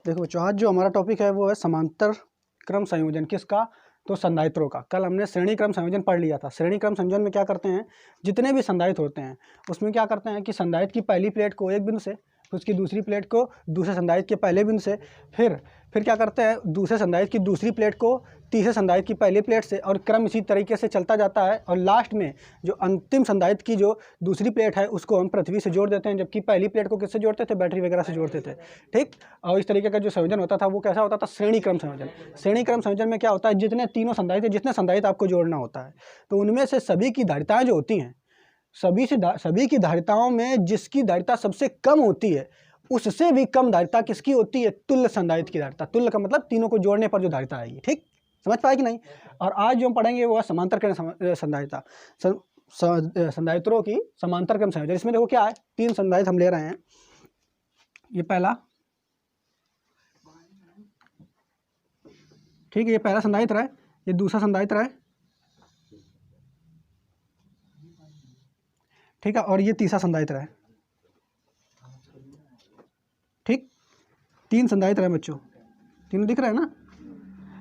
देखो बच्चों, आज जो हमारा टॉपिक है वो है समांतर क्रम संयोजन। किसका? तो संधारित्रों का। कल हमने श्रेणी क्रम संयोजन पढ़ लिया था। श्रेणी क्रम संयोजन में क्या करते हैं, जितने भी संधारित्र होते हैं उसमें क्या करते हैं कि संधारित्र की पहली प्लेट को एक बिंदु से, फिर उसकी दूसरी प्लेट को दूसरे संधारित्र के पहले बिंदु से, फिर क्या करते हैं दूसरे संधारित्र की दूसरी प्लेट को तीसरे संधारित्र की पहली प्लेट से, और क्रम इसी तरीके से चलता जाता है। और लास्ट में जो अंतिम संधारित्र की जो दूसरी प्लेट है उसको हम पृथ्वी से जोड़ देते हैं, जबकि पहली प्लेट को किससे जोड़ते थे? बैटरी वगैरह से जोड़ते थे। ठीक। और इस तरीके का जो संयोजन होता था वो कैसा होता था? श्रेणी क्रम संयोजन। श्रेणी क्रम संयोजन में क्या होता है, जितने तीनों संधारित्र, जितने संधारित्र आपको जोड़ना होता है, तो उनमें से सभी की धारिताएं जो होती हैं, सभी की धारिताओं में जिसकी धारिता सबसे कम होती है उससे भी कम धारिता किसकी होती है? तुल्य संधारित्र की धारिता। तुल्य का मतलब तीनों को जोड़ने पर जो धारिता आएगी। ठीक, समझ पाए कि नहीं? और आज जो हम पढ़ेंगे वो है समांतर क्रम संधारिता, संधारित्रों की समांतर क्रम संयोजन। इसमें देखो क्या है, तीन संधारित्र हम ले रहे हैं। ये पहला, ठीक है, ये पहला संधारित्र है, ये दूसरा संधारित्र है, ठीक है, और ये तीसरा संधारित्र है। ठीक, तीन संधारित्र है बच्चों, तीनों दिख रहे हैं ना?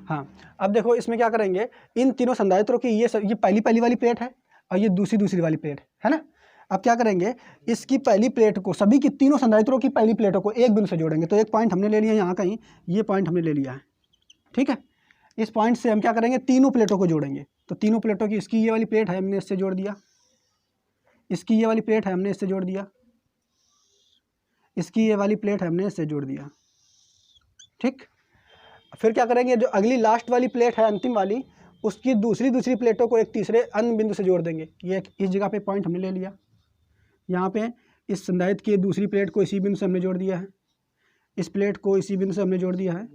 हाँ, अब देखो इसमें क्या करेंगे, इन तीनों संधारित्रों की ये पहली वाली प्लेट है और ये दूसरी वाली प्लेट है ना। अब क्या करेंगे, इसकी पहली प्लेट को, सभी की तीनों संधारित्रों की पहली प्लेटों को एक बिंदु से जोड़ेंगे। तो एक पॉइंट हमने ले लिया यहाँ कहीं, ये पॉइंट हमने ले लिया है। ठीक है, इस पॉइंट से हम क्या करेंगे, तीनों प्लेटों को जोड़ेंगे। तो तीनों प्लेटों की, इसकी ये वाली प्लेट है, हमने इससे जोड़ दिया, इसकी ये वाली प्लेट है, हमने इससे जोड़ दिया, इसकी ये वाली प्लेट है, हमने इससे जोड़ दिया। ठीक, फिर क्या करेंगे, जो अगली लास्ट वाली प्लेट है, अंतिम वाली, उसकी दूसरी प्लेटों को एक तीसरे अन्य बिंदु से जोड़ देंगे। ये इस जगह पे पॉइंट हमने ले लिया, यहाँ पे इस संधारित्र की दूसरी प्लेट को इसी बिंदु से हमने जोड़ दिया है, इस प्लेट को इसी बिंदु से हमने जोड़ दिया है,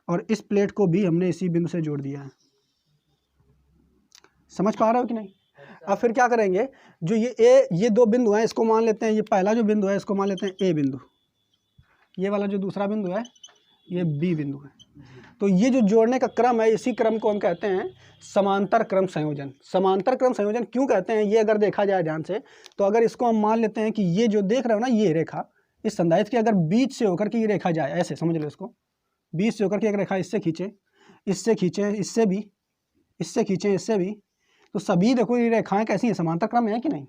और इस प्लेट को भी हमने इसी बिंदु से जोड़ दिया है। समझ पा रहे हो कि नहीं? अब फिर क्या करेंगे, जो ये दो बिंदु हैं इसको मान लेते हैं, ये पहला जो बिंदु है इसको मान लेते हैं ए बिंदु, ये वाला जो दूसरा बिंदु है ये बी बिंदु है। तो ये जो जोड़ने का क्रम है, इसी क्रम को हम कहते हैं समांतर क्रम संयोजन। समांतर क्रम संयोजन क्यों कहते हैं, ये अगर देखा जाए ध्यान से, तो अगर इसको हम मान लेते हैं कि ये जो देख रहे हो ना, ये रेखा इस संधारित्र की अगर बीच से होकर के ये रेखा जाए, ऐसे समझ लो इसको, बीच से होकर के एक रेखा इससे खींचे, इससे खींचे, इससे भी, इससे खींचे, इससे भी, तो सभी देखो ये रेखाएं कैसी हैं, समांतर क्रम है कि नहीं?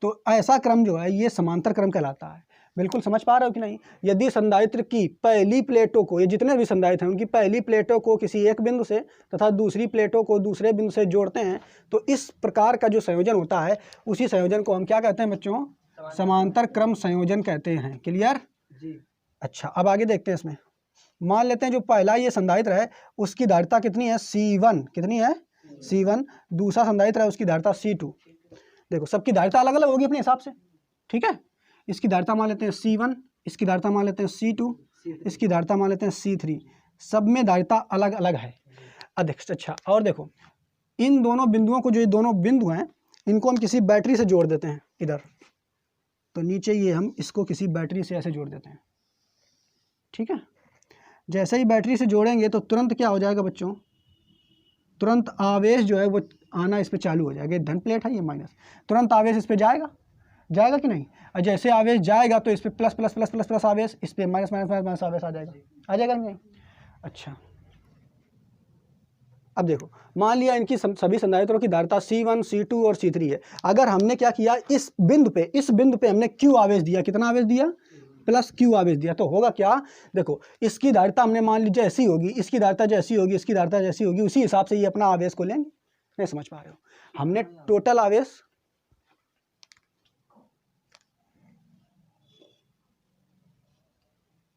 तो ऐसा क्रम जो है ये समांतर क्रम कहलाता है। बिल्कुल समझ पा रहे हो कि नहीं? यदि संधारित्र की पहली प्लेटों को, ये जितने भी संधारित्र हैं उनकी पहली प्लेटों को किसी एक बिंदु से तथा दूसरी प्लेटों को दूसरे बिंदु से जोड़ते हैं, तो इस प्रकार का जो संयोजन होता है उसी संयोजन को हम क्या कहते हैं बच्चों? समांतर क्रम संयोजन कहते हैं। क्लियर जी? अच्छा, अब आगे देखते हैं। इसमें मान लेते हैं जो पहला ये संधारित्र है उसकी धारिता कितनी है? C1। कितनी है? C1। दूसरा संधारित्र है उसकी धारिता C2। देखो सबकी धारिता अलग अलग होगी अपने हिसाब से। ठीक है, इसकी धारिता मान लेते हैं C1, इसकी धारिता मान लेते हैं C2, इसकी धारिता मान लेते हैं C3। सब में धारिता अलग अलग है। अच्छा, और देखो इन दोनों बिंदुओं को, जो ये दोनों बिंदु हैं इनको हम किसी बैटरी से जोड़ देते हैं इधर। तो नीचे ये हम इसको किसी बैटरी से ऐसे जोड़ देते हैं। ठीक है, जैसे ही बैटरी से जोड़ेंगे तो तुरंत क्या हो जाएगा बच्चों? तुरंत आवेश जो है वो आना इस पर चालू हो जाएगा। धन प्लेट है, ये माइनस, तुरंत आवेश इस पर जाएगा कि नहीं? और जैसे आवेश जाएगा तो इस पर plus plus plus plus plus आवेश, इस पर माइनस माइनस माइनस माइनस आवेश आ जाएगा कि नहीं? अच्छा, अब देखो मान लिया इनकी सभी संधारित्रों की धारिता C1, C2 और C3 है। अगर हमने क्या किया, इस बिंदु पे हमने Q आवेश दिया। कितना आवेश दिया? प्लस Q आवेश दिया। तो होगा क्या, देखो इसकी धारिता हमने मान लीजिए ऐसी होगी, इसकी धारिता जैसी होगी, इसकी धारिता जैसी होगी, उसी हिसाब से ये अपना आवेश को लेंगे। नहीं समझ पा रहे हो? हमने टोटल आवेश,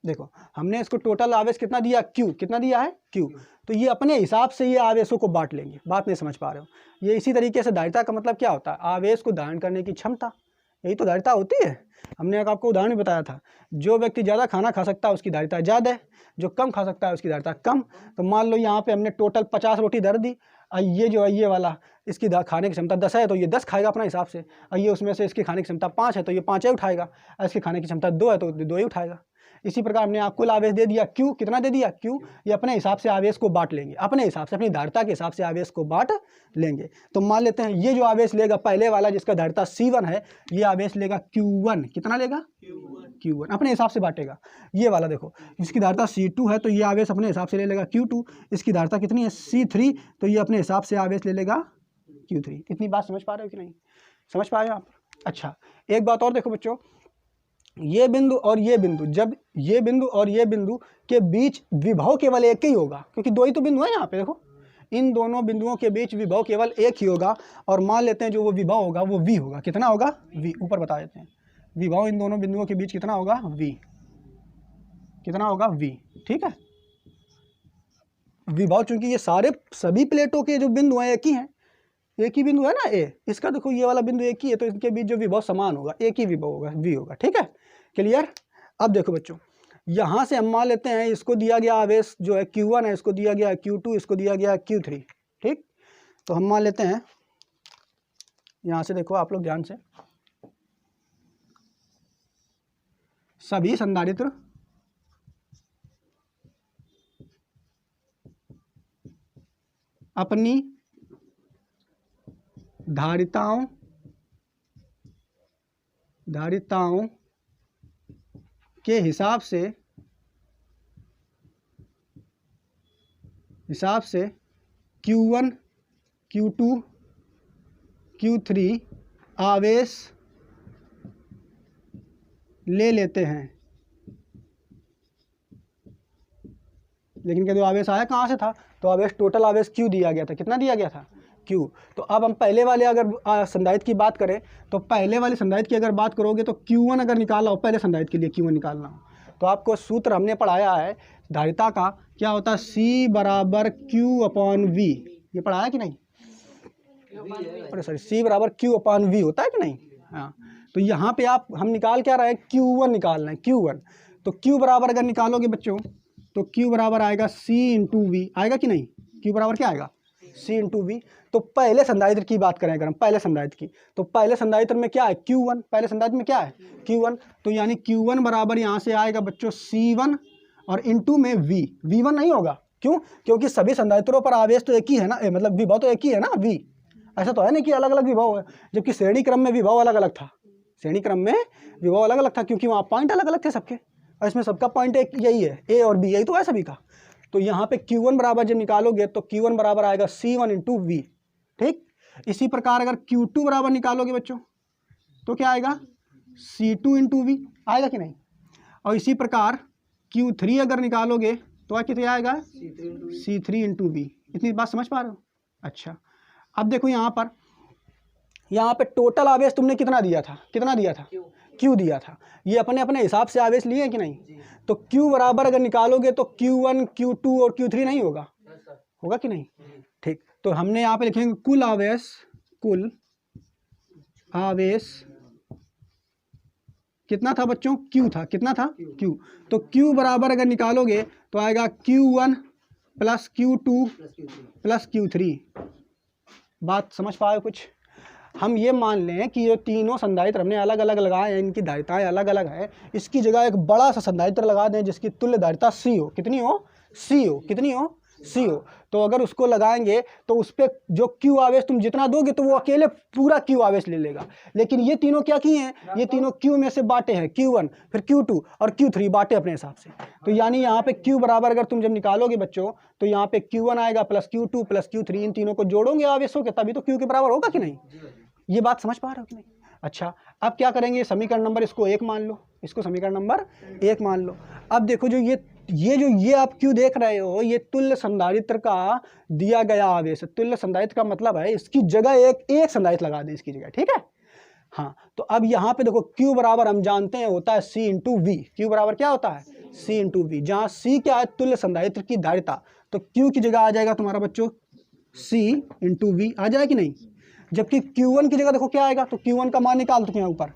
देखो हमने इसको टोटल आवेश कितना दिया? Q। कितना दिया है? Q। तो ये अपने हिसाब से ये आवेशों को बांट लेंगे। बात नहीं समझ पा रहे हो? ये इसी तरीके से धारिता का मतलब क्या होता है? आवेश को धारण करने की क्षमता, यही तो धारिता होती है। हमने आपको उदाहरण भी बताया था, जो व्यक्ति ज़्यादा खाना खा सकता है उसकी धारिता ज़्यादा है, जो कम खा सकता है उसकी धारिता कम। तो मान लो यहाँ पे हमने टोटल 50 रोटी धर दी, और ये जो है ये वाला इसकी खाने की क्षमता 10 है तो ये 10 खाएगा अपने हिसाब से, और ये उसमें से इसकी खाने की क्षमता 5 है तो ये 5 ही उठाएगा, और इसकी खाने की क्षमता 2 है तो 2 ही उठाएगा। इसी प्रकार हमने यहाँ कुल आवेश दे दिया Q, कितना दे दिया Q। ये अपने हिसाब से आवेश को बांट लेंगे, अपने हिसाब से, अपनी धारिता के हिसाब से आवेश को बांट लेंगे। तो मान लेते हैं ये जो आवेश लेगा पहले वाला जिसका धारिता C1 है, ये आवेश लेगा Q1, कितना लेगा Q1, अपने हिसाब से बांटेगा। ये वाला देखो इसकी धारिता C2 है तो ये आवेश अपने हिसाब से ले लेगा Q2, इसकी धारिता कितनी है C3 तो ये अपने हिसाब से आवेश ले लेगा Q3। इतनी बात समझ पा रहे हो कि नहीं, समझ पाए आप? अच्छा, एक बात और देखो बच्चों, ये बिंदु और ये बिंदु, जब ये बिंदु और ये बिंदु के बीच विभव केवल एक ही होगा, क्योंकि दो ही तो बिंदु है यहाँ पे, देखो इन दोनों बिंदुओं के बीच विभव केवल एक ही होगा। और मान लेते हैं जो वो विभव होगा वो V होगा, कितना होगा V, ऊपर बता देते हैं विभव इन दोनों बिंदुओं के बीच कितना होगा V, कितना होगा V, ठीक है। विभव चूंकि ये सारे सभी प्लेटों के जो बिंदु हैं एक ही हैं, एक ही बिंदु है ना A, इसका देखो ये वाला बिंदु एक ही है तो इनके बीच जो विभव समान होगा, एक ही विभव होगा V होगा, ठीक है, क्लियर। अब देखो बच्चों यहाँ से हम मान लेते हैं इसको दिया गया आवेश जो है Q1 है, इसको दिया गया है Q2, इसको दिया गया है Q3, ठीक। तो हम मान लेते हैं यहाँ से, देखो आप लोग ध्यान से, सभी संधारित्र अपनी धारिताओं के हिसाब से Q1, Q2, Q3 आवेश ले लेते हैं। लेकिन क्या जो आवेश आया कहाँ से था, तो आवेश टोटल आवेश Q दिया गया था, कितना दिया गया था Q। तो अब हम पहले वाले अगर संधारित्र की बात करें तो पहले वाले संधारित्र की अगर बात करोगे तो Q1 अगर निकालना हो, पहले संधारित्र के लिए Q1 निकालना हो तो आपको सूत्र हमने पढ़ाया है धारिता का, क्या होता है C बराबर Q/V, ये पढ़ाया कि नहीं, अरे सॉरी C बराबर Q/V होता है कि नहीं। हाँ, तो यहाँ पे हम निकाल क्या रहे हैं, Q1 निकाल रहे हैं, Q1। तो Q बराबर अगर निकालोगे बच्चों तो Q बराबर आएगा C/V, आएगा कि नहीं, Q बराबर क्या आएगा C/V। तो पहले संधारित्र की बात करें अगर हम, पहले संधारित्र की, तो पहले संधारित्र में क्या है Q1, पहले संधारित्र में क्या है Q1, तो यानी Q1 बराबर यहाँ से आएगा बच्चों C1 और इंटू में V, V1 नहीं होगा, क्यों, क्योंकि सभी संधारित्रों पर आवेश तो एक ही है ना, मतलब विभव तो एक ही है ना V, ऐसा तो है नहीं कि अलग अलग विभव है, जबकि श्रेणी क्रम में विभव अलग अलग था, श्रेणी क्रम में विभव अलग अलग था क्योंकि वहाँ पॉइंट अलग अलग थे सबके, और इसमें सबका पॉइंट एक यही है A और B, यही तो है सभी का। तो यहाँ पे Q1 बराबर जब निकालोगे तो Q1 बराबर आएगा C1 इंटू V, ठीक। इसी प्रकार अगर Q2 बराबर निकालोगे बच्चों तो क्या आएगा C2 इंटू V, आएगा कि नहीं। और इसी प्रकार Q3 अगर निकालोगे तो कितना आएगा C3 इंटू V। इतनी बात समझ पा रहे हो। अच्छा, अब देखो यहाँ पे टोटल आवेश तुमने कितना दिया था, Q दिया था, ये अपने अपने हिसाब से आवेश लिए कि नहीं। तो Q बराबर अगर निकालोगे तो Q1, Q2 और Q3 नहीं होगा, होगा कि नहीं, ठीक। तो हमने यहाँ पे लिखेंगे कुल आवेश कितना था बच्चों, Q था, कितना था Q। तो Q बराबर अगर निकालोगे तो आएगा Q1 plus Q2 plus Q3। बात समझ पाए कुछ। हम ये मान लें कि ये तीनों संधारित्र हमने अलग अलग लगाए हैं, इनकी धारिताएं अलग अलग है, इसकी जगह एक बड़ा सा संधारित्र लगा दें जिसकी तुल्य धारिता C हो, कितनी हो C हो, कितनी हो C हो। तो अगर उसको लगाएंगे तो उस पर जो Q आवेश तुम जितना दोगे तो वो अकेले पूरा Q आवेश ले लेगा। लेकिन ये तीनों क्या किए हैं, ये तीनों Q में से बांटे हैं, Q1 फिर Q2 और Q3 बांटे अपने हिसाब से। तो यानी यहाँ पे Q बराबर अगर तुम जब निकालोगे बच्चों तो यहाँ पे Q1 आएगा प्लस Q2 प्लस Q3, इन तीनों को जोड़ोगे आवेशों के तभी तो Q के बराबर होगा कि नहीं। ये बात समझ पा रहे हो कि नहीं। अच्छा, अब क्या करेंगे, समीकरण नंबर इसको 1 मान लो, इसको समीकरण नंबर 1 मान लो। अब देखो जो ये आप क्यों देख रहे हो, ये तुल्य संधारित्र का दिया गया आवेश है। तुल्य संधारित्र का मतलब है इसकी जगह एक संधारित्र लगा दें इसकी जगह, ठीक है। हाँ, तो अब यहाँ पे देखो Q बराबर हम जानते हैं होता है C इंटू V। Q बराबर क्या होता है C इंटू V, जहाँ C क्या है तुल्य संधारित्र की धारिता, तो Q की जगह आ जाएगा तुम्हारा बच्चों C इंटू V, आ जाए कि नहीं। जबकि Q1 की जगह देखो क्या आएगा, तो Q1 का मान निकाल चुके हैं ऊपर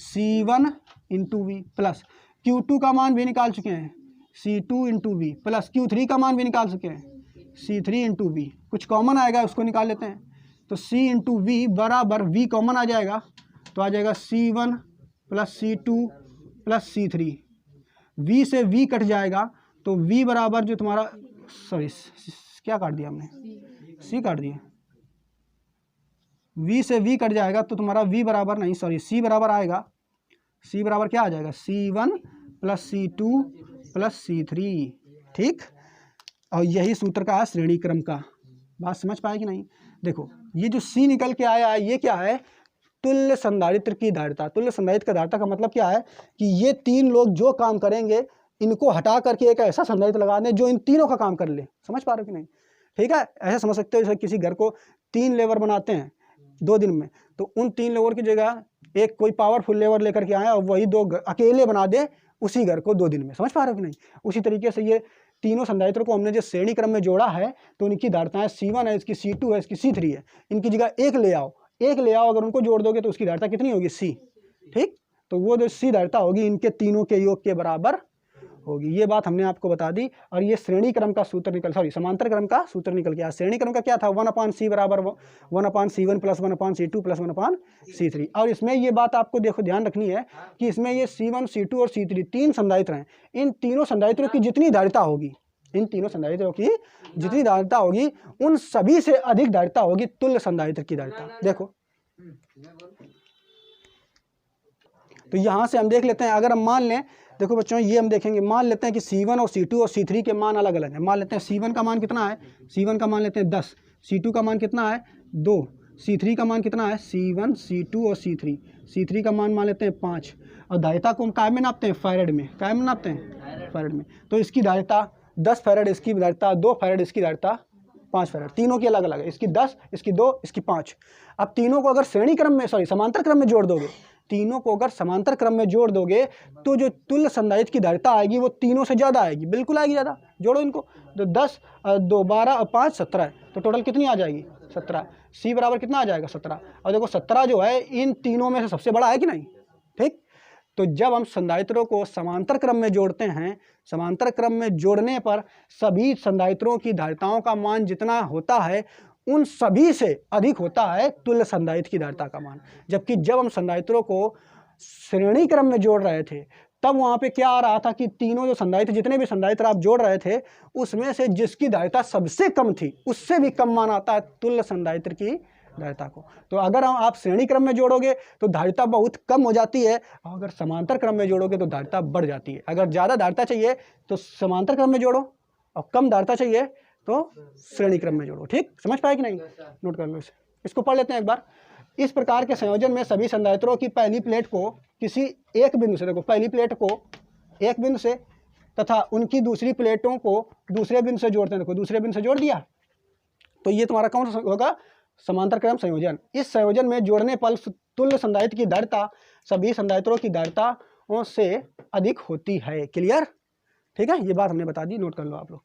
C1 into V plus Q2 का मान भी निकाल चुके हैं C2 into V plus Q3 का मान भी निकाल चुके हैं C3 इंटू V। कुछ कॉमन आएगा उसको निकाल लेते हैं, तो C इंटू V बराबर V कॉमन आ जाएगा तो आ जाएगा C1 plus C2 plus C3। V से V कट जाएगा तो V बराबर जो तुम्हारा, सॉरी क्या काट दिया हमने, C काट दिया। V से V कट जाएगा तो तुम्हारा V बराबर नहीं, सॉरी C बराबर आएगा, C बराबर क्या आ जाएगा, C1 plus C2 plus C3। ठीक, और यही सूत्र का है श्रेणी क्रम का। बात समझ पाए कि नहीं? देखो ये जो C निकल के आया है ये क्या है, तुल्य संधारित्र की धारिता। तुल्य संधारित्र की धारिता का मतलब क्या है कि ये तीन लोग जो काम करेंगे इनको हटा करके एक ऐसा संधारित्र लगा दें जो इन तीनों का काम कर ले। समझ पा रहे हो कि नहीं? ठीक है, ऐसा समझ सकते हो जैसे किसी घर को 3 लेबर बनाते हैं 2 दिन में, तो उन 3 लेबर की जगह एक कोई पावरफुल लेबर लेकर के आए और वही 2 अकेले बना दे उसी घर को 2 दिन में। समझ पा रहे हो कि नहीं? उसी तरीके से ये तीनों संधारित्रों को हमने जो श्रेणी क्रम में जोड़ा है तो इनकी धारिताएं C1 है, इसकी C2 है, इसकी C3 है। इनकी जगह एक ले आओ, अगर उनको जोड़ दोगे तो उसकी धारिता कितनी होगी, C। ठीक, तो वो जो C धारिता होगी इनके तीनों के योग के बराबर होगी। ये बात हमने आपको बता दी। और ये श्रेणी क्रम का सूत्र समांतर क्रम का सूत्र निकल गया। श्रेणी क्रम का क्या था, 1/C बराबर 1/C1 plus 1/C2 plus 1/C3। और इसमें ये बात आपको देखो ध्यान रखनी है कि इसमें ये C1, C2 और C3 तीन संधारित्र हैं। इन तीनों संधारित्रों की जितनी धारिता होगी, इन तीनों संधारित्रों की जितनी धारिता होगी उन सभी से अधिक धारिता होगी तुल्य संधारित्र की धारिता। देखो तो यहां से हम देख लेते हैं, अगर हम मान लें, देखो बच्चों ये हम देखेंगे, मान लेते हैं कि C1 और C2 और C3 के मान अलग अलग हैं। मान लेते हैं C1 का मान कितना है, C1 का मान लेते हैं 10, C2 का मान कितना है 2, C3 का मान कितना है, C1, C2 और C3 का मान लेते हैं 5। और धारिता को हम काय में नापते हैं, फैरेड में। काय में नापते हैं, फैरेड में। तो इसकी धारिता 10 फैरेड, इसकी धारिता 2 फैरेड, इसकी धारिता 5 फैरेड। तीनों की अलग अलग है, इसकी 10, इसकी 2, इसकी 5। अब तीनों को अगर श्रेणी क्रम में समांतर क्रम में जोड़ दोगे, तीनों को अगर समांतर क्रम में जोड़ दोगे तो जो तुल्य संधारित्र की धारिता आएगी वो तीनों से ज़्यादा आएगी, बिल्कुल आएगी ज़्यादा। जोड़ो इनको, तो 10 2 12 और 5 17 है, तो टोटल कितनी आ जाएगी, 17। C बराबर कितना आ जाएगा, 17। और देखो 17 जो है इन तीनों में से सबसे बड़ा है कि नहीं? ठीक, तो जब हम संधारित्रों को समांतर क्रम में जोड़ते हैं, समांतर क्रम में जोड़ने पर सभी संधारित्रों की धारिताओं का मान जितना होता है उन सभी से अधिक होता है तुल्य संधारित्र की धारिता का मान। जबकि जब हम संधारित्रों को श्रेणी क्रम में जोड़ रहे थे तब वहां पे क्या आ रहा था कि तीनों जो संधारित्र, जितने भी संधारित्र आप जोड़ रहे थे उसमें से जिसकी धारिता सबसे कम थी उससे भी कम मान आता है तुल्य संधारित्र की धारिता को। तो अगर आप श्रेणी क्रम में जोड़ोगे तो धारिता बहुत कम हो जाती है, और अगर समांतर क्रम में जोड़ोगे तो धारिता बढ़ जाती है। अगर ज़्यादा धारिता चाहिए तो समांतर क्रम में जोड़ो, और कम धारिता चाहिए तो श्रेणी क्रम में जोड़ो। ठीक, समझ पाए कि नहीं? नोट कर लो इसे, इसको पढ़ लेते हैं एक बार। इस प्रकार के संयोजन में सभी संधारित्रों की पहली प्लेट को किसी एक बिंदु से, देखो पहली प्लेट को एक बिंदु से तथा उनकी दूसरी प्लेटों को दूसरे बिंदु से जोड़ते हैं। देखो दूसरे बिंदु से जोड़ दिया तो ये तुम्हारा कौन सा होगा, समांतर क्रम संयोजन। इस संयोजन में जोड़ने पर तुल्य संधारित्र की धारिता सभी संधारित्रों की धारिताओं से अधिक होती है। क्लियर? ठीक है, ये बात हमने बता दी, नोट कर लो आप लोग।